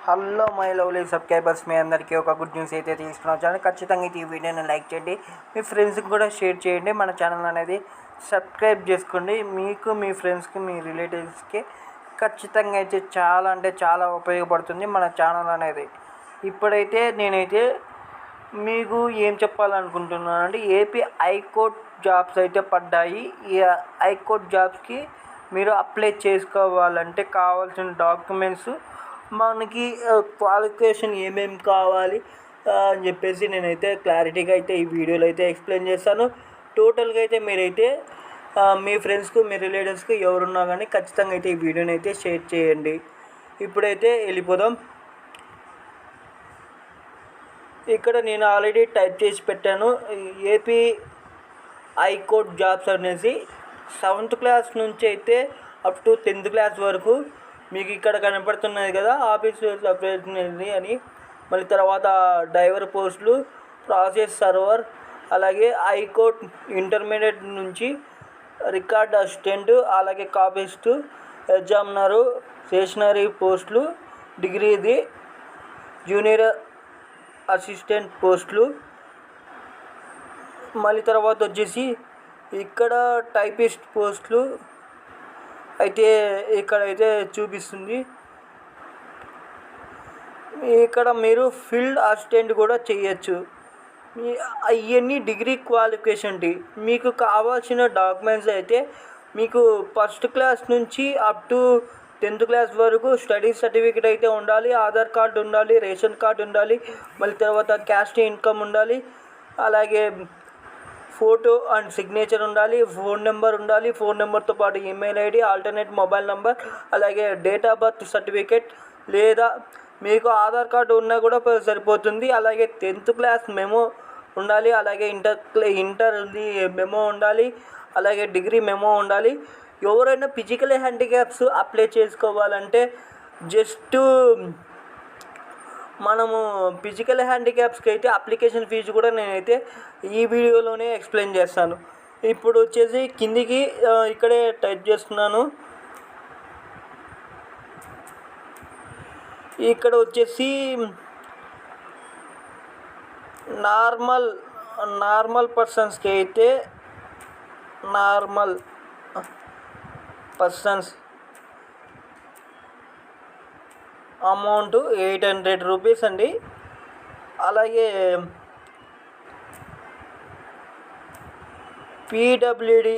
Hello my lovely subscribers, మీ అందరికీ ఒక good news అయితే తీసుకున్నాను. ఖచ్చితంగా అయితే ఈ వీడియోని లైక్ చేయండి, మీ ఫ్రెండ్స్కి కూడా షేర్ చేయండి. మన ఛానల్ అనేది సబ్స్క్రైబ్ చేసుకోండి. మీకు, మీ ఫ్రెండ్స్కి, మీ రిలేటివ్స్కి ఖచ్చితంగా అయితే చాలా అంటే చాలా ఉపయోగపడుతుంది మన ఛానల్ అనేది. ఇప్పుడైతే నేనైతే మీకు ఏం చెప్పాలనుకుంటున్నానంటే, ఏపీ హైకోర్ట్ జాబ్స్ అయితే పడ్డాయి. ఈ హైకోర్ట్ జాబ్స్కి మీరు అప్లై చేసుకోవాలంటే కావాల్సిన డాక్యుమెంట్స్, మనకి క్వాలిఫికేషన్ ఏమేమి కావాలి అని చెప్పేసి నేనైతే క్లారిటీగా అయితే ఈ వీడియోలో అయితే ఎక్స్ప్లెయిన్ చేస్తాను. టోటల్గా అయితే మీరైతే మీ ఫ్రెండ్స్కు, మీ రిలేటివ్స్కి ఎవరున్నా కానీ ఖచ్చితంగా అయితే ఈ వీడియోని అయితే షేర్ చేయండి. ఇప్పుడైతే వెళ్ళిపోదాం. ఇక్కడ నేను ఆల్రెడీ టైప్ చేసి పెట్టాను, ఏపీ హైకోర్ట్ జాబ్స్ అనేసి. 7th క్లాస్ నుంచి అయితే అప్ టు 10th క్లాస్ వరకు మీకు ఇక్కడ కనపడుతున్నది కదా, ఆఫీసర్ సపరేట్నరీ అని. మళ్ళీ తర్వాత డ్రైవర్ పోస్టులు, ప్రాసెస్ సర్వర్, అలాగే హైకోర్ట్ ఇంటర్మీడియట్ నుంచి రికార్డ్ అసిస్టెంట్, అలాగే కాపీస్ట్, ఎగ్జామినరు, స్టేషనరీ పోస్టులు, డిగ్రీది జూనియర్ అసిస్టెంట్ పోస్టులు. మళ్ళీ తర్వాత వచ్చేసి ఇక్కడ టైపిస్ట్ పోస్టులు అయితే ఇక్కడైతే చూపిస్తుంది. ఇక్కడ మీరు ఫీల్డ్ అసిస్టెంట్ కూడా చేయొచ్చు. అవన్నీ డిగ్రీ క్వాలిఫికేషన్. మీకు కావాల్సిన డాక్యుమెంట్స్ అయితే మీకు 1st క్లాస్ నుంచి అప్ టు 10th క్లాస్ వరకు స్టడీ సర్టిఫికేట్ అయితే ఉండాలి, ఆధార్ కార్డు ఉండాలి, రేషన్ కార్డు ఉండాలి, మళ్ళీ తర్వాత క్యాస్ట్ ఇన్కమ్ ఉండాలి, అలాగే ఫోటో అండ్ సిగ్నేచర్ ఉండాలి, ఫోన్ నెంబర్ ఉండాలి, ఫోన్ నెంబర్తో పాటు email ID, alternate mobile number, అలాగే డేట్ ఆఫ్ బర్త్ సర్టిఫికేట్, లేదా మీకు ఆధార్ కార్డు ఉన్నా కూడా సరిపోతుంది. అలాగే 10th క్లాస్ మెమో ఉండాలి, అలాగే ఇంటర్ మెమో ఉండాలి, అలాగే డిగ్రీ మెమో ఉండాలి. ఎవరైనా ఫిజికల్ హ్యాండిక్యాప్స్ అప్లై చేసుకోవాలంటే జస్ట్ మనము ఫిజికల్ హ్యాండిక్యాప్స్కి అయితే అప్లికేషన్ ఫీజు కూడా నేనైతే ఈ వీడియోలోనే ఎక్స్ప్లెయిన్ చేస్తాను. ఇప్పుడు వచ్చేసి కిందికి ఇక్కడే టైప్ చేస్తున్నాను. ఇక్కడ వచ్చేసి నార్మల్ పర్సన్స్కి అయితే నార్మల్ పర్సన్స్ అమౌంట్ 800 రూపీస్ అండి. అలాగే పీడబ్ల్యూడి